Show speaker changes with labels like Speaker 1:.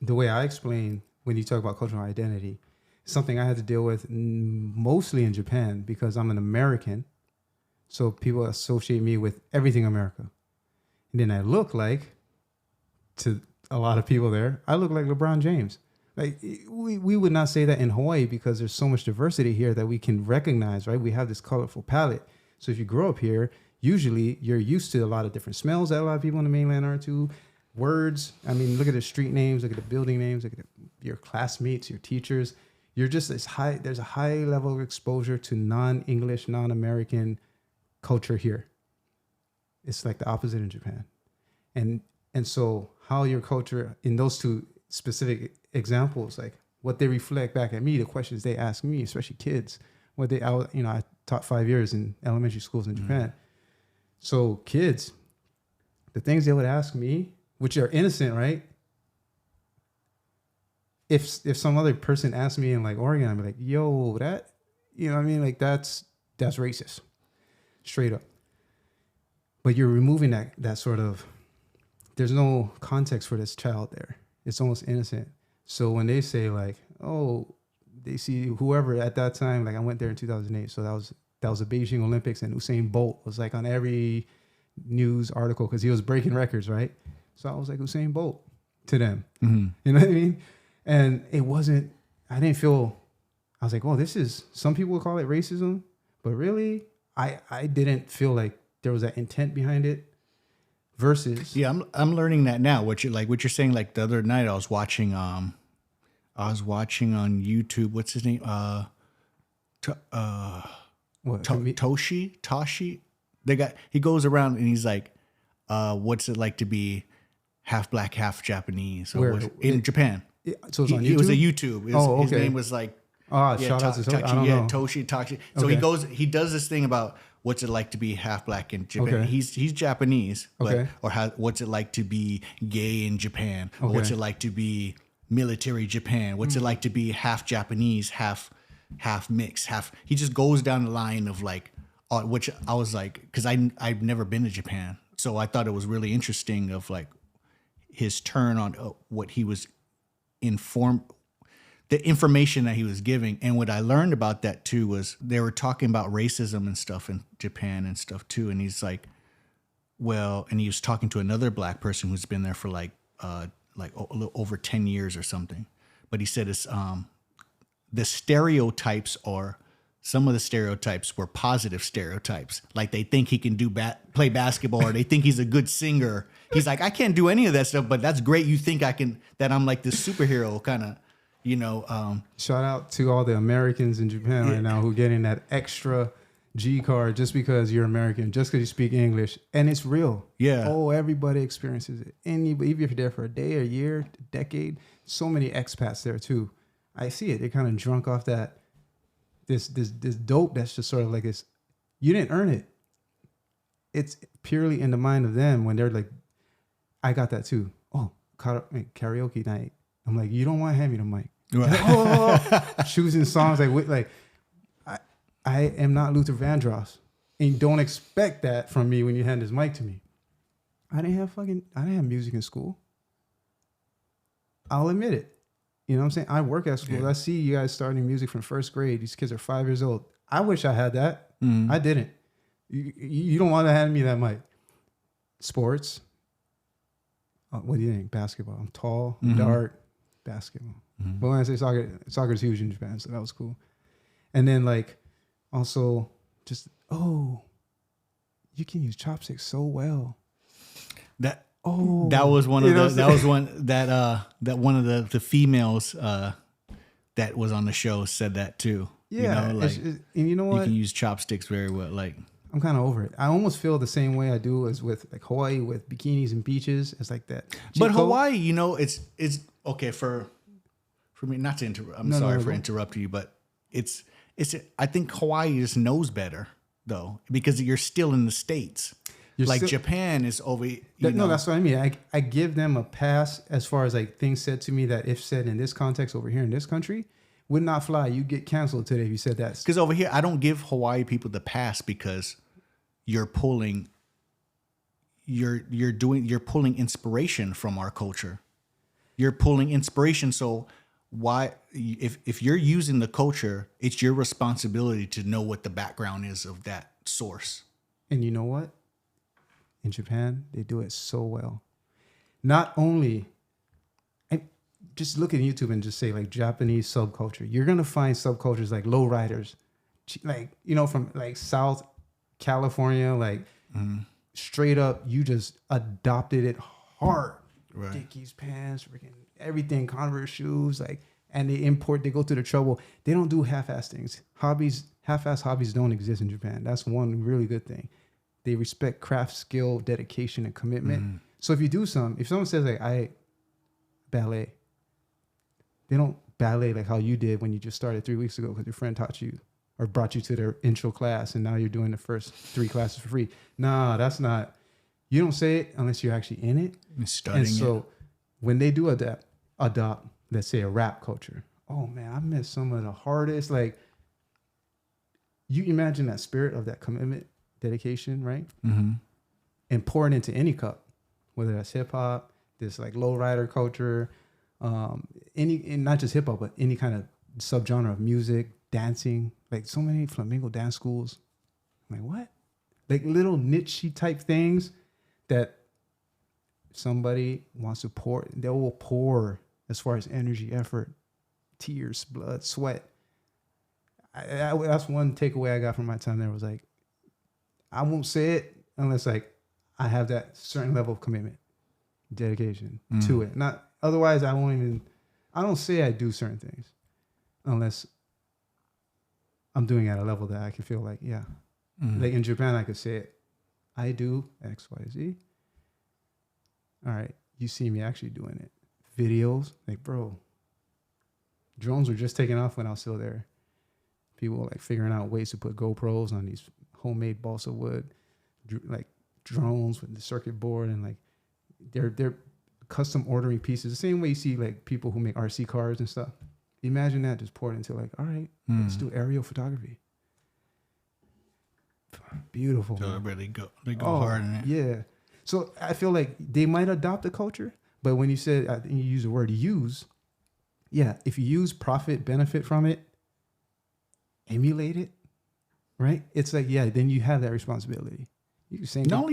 Speaker 1: the way I explain when you talk about cultural identity, is something I had to deal with mostly in Japan because I'm an American. So people associate me with everything America. And then I look like, to a lot of people there, I look like LeBron James. Like we would not say that in Hawaii because there's so much diversity here that we can recognize, right? We have this colorful palette. So if you grow up here, usually you're used to a lot of different smells that a lot of people in the mainland are too. Words. I mean, look at the street names, look at the building names, look at your classmates, your teachers. You're just as high. There's a high level of exposure to non-English, non-American culture here. It's like the opposite in Japan. And so how your culture in those two specific examples, like what they reflect back at me, the questions they ask me, especially kids, I taught 5 years in elementary schools in Japan. So kids, the things they would ask me, which are innocent, right? If some other person asked me in like Oregon, I'd be like, yo, that, you know what I mean? Like that's racist, straight up. But you're removing that sort of, there's no context for this child there. It's almost innocent. So when they say like, oh, they see whoever at that time, like I went there in 2008. So that was the Beijing Olympics, and Usain Bolt was like on every news article because he was breaking records, right? So I was like Usain Bolt to them. Mm-hmm. You know what I mean? And it wasn't, I didn't feel, I was like, oh, this is, some people would call it racism, but really, I didn't feel like there was that intent behind it. Versus,
Speaker 2: yeah, I'm learning that now. What you're saying, like the other night, I was watching on YouTube. What's his name? Toshi. He goes around and he's like, what's it like to be half black, half Japanese? In Japan.
Speaker 1: So it's on YouTube?
Speaker 2: It was a YouTube.
Speaker 1: Okay.
Speaker 2: His name was like,
Speaker 1: shout out to Toshi. I don't know.
Speaker 2: Toshi. So he does this thing about what's it like to be half black in Japan. Okay. He's Japanese, but what's it like to be gay in Japan? Or what's it like to be military Japan? What's it like to be half Japanese, half mixed, he just goes down the line of like, which I was like, because I've never been to Japan, so I thought it was really interesting of like his turn on what he was the information that he was giving. And what I learned about that too was they were talking about racism and stuff in Japan and stuff too. And he's like, well, and he was talking to another black person who's been there for like a little over 10 years or something. But he said it's the stereotypes, or some of the stereotypes were positive stereotypes. Like they think he can play basketball, or they think he's a good singer. He's like, I can't do any of that stuff, but that's great. You think that I'm like this superhero kind of, you know.
Speaker 1: Shout out to all the Americans in Japan right now who are getting that extra G card just because you're American, just because you speak English. And it's real.
Speaker 2: Yeah.
Speaker 1: Oh, everybody experiences it. Even if you're there for a day, a year, a decade, so many expats there too. I see it. They're kind of drunk off that, this dope that's just sort of like this. You didn't earn it. It's purely in the mind of them when they're like, I got that too. Oh, karaoke night. I'm like, you don't want to hand me the mic. Right. Choosing songs like I am not Luther Vandross, and don't expect that from me when you hand this mic to me. I didn't have music in school. I'll admit it. You know what I'm saying? I work at school. Yeah. I see you guys starting music from first grade. These kids are 5 years old. I wish I had that. Mm-hmm. I didn't. You don't want to hand me that mic. Sports. What do you think? Basketball. I'm tall, dark, basketball. Mm-hmm. But when I say soccer's huge in Japan, so that was cool. And then like also just, you can use chopsticks so well.
Speaker 2: That was one of the females that was on the show said that too.
Speaker 1: Yeah,
Speaker 2: and
Speaker 1: you know what?
Speaker 2: You can use chopsticks very well. Like
Speaker 1: I'm kind of over it. I almost feel the same way I do as with like Hawaii with bikinis and beaches. It's like that.
Speaker 2: But Hawaii, it's okay for me not to interrupt. I'm sorry for interrupting you, but it's. I think Hawaii just knows better though, because you're still in the States. Japan is over.
Speaker 1: No, that's what I mean. I give them a pass as far as like things said to me that if said in this context over here in this country would not fly. You get canceled today if you said that.
Speaker 2: Because over here, I don't give Hawaii people the pass because you're pulling inspiration from our culture. You're pulling inspiration. So why, if you're using the culture, it's your responsibility to know what the background is of that source.
Speaker 1: And you know what? In Japan, they do it so well. Not only, and just look at YouTube and just say like Japanese subculture. You're gonna find subcultures like lowriders, like from like South California, like straight up. You just adopted it hard. Right. Dickies pants, freaking everything, Converse shoes, like, and they go through the trouble. They don't do half-ass things. Half-ass hobbies don't exist in Japan. That's one really good thing. They respect craft, skill, dedication, and commitment. So if you do if someone says like, I ballet, they don't ballet like how you did when you just started 3 weeks ago because your friend taught you or brought you to their intro class and now you're doing the first 3 classes for free. Nah, that's not. You don't say it unless you're actually in it. And so when they do adopt, let's say a rap culture, oh man, I met some of the hardest, like, you imagine that spirit of that commitment, dedication, right? Mm-hmm. And pour it into any cup, whether that's hip hop, this like lowrider culture, and not just hip hop, but any kind of subgenre of music, dancing, like so many flamenco dance schools. I'm like, what? Like little niche type things that somebody wants to pour, they will pour as far as energy, effort, tears, blood, sweat. That's one takeaway I got from my time there was like, I won't say it unless like I have that certain level of commitment, dedication to it. Not otherwise I don't say I do certain things unless I'm doing it at a level that I can feel like, yeah. Like in Japan, I could say it. I do X, Y, Z. All right. You see me actually doing it. Videos. Like, bro, drones were just taking off when I was still there. People were like figuring out ways to put GoPros on these homemade balsa wood, like drones with the circuit board, and like they're custom ordering pieces. The same way you see like people who make RC cars and stuff. Imagine that just poured into like, all right, let's do aerial photography. Beautiful.
Speaker 2: So they go hard in it.
Speaker 1: Yeah. So I feel like they might adopt the culture, but when you said, I think you use the word use, yeah, if you use profit, benefit from it, emulate it, right? It's like, yeah, then you have that responsibility. You can say
Speaker 2: not only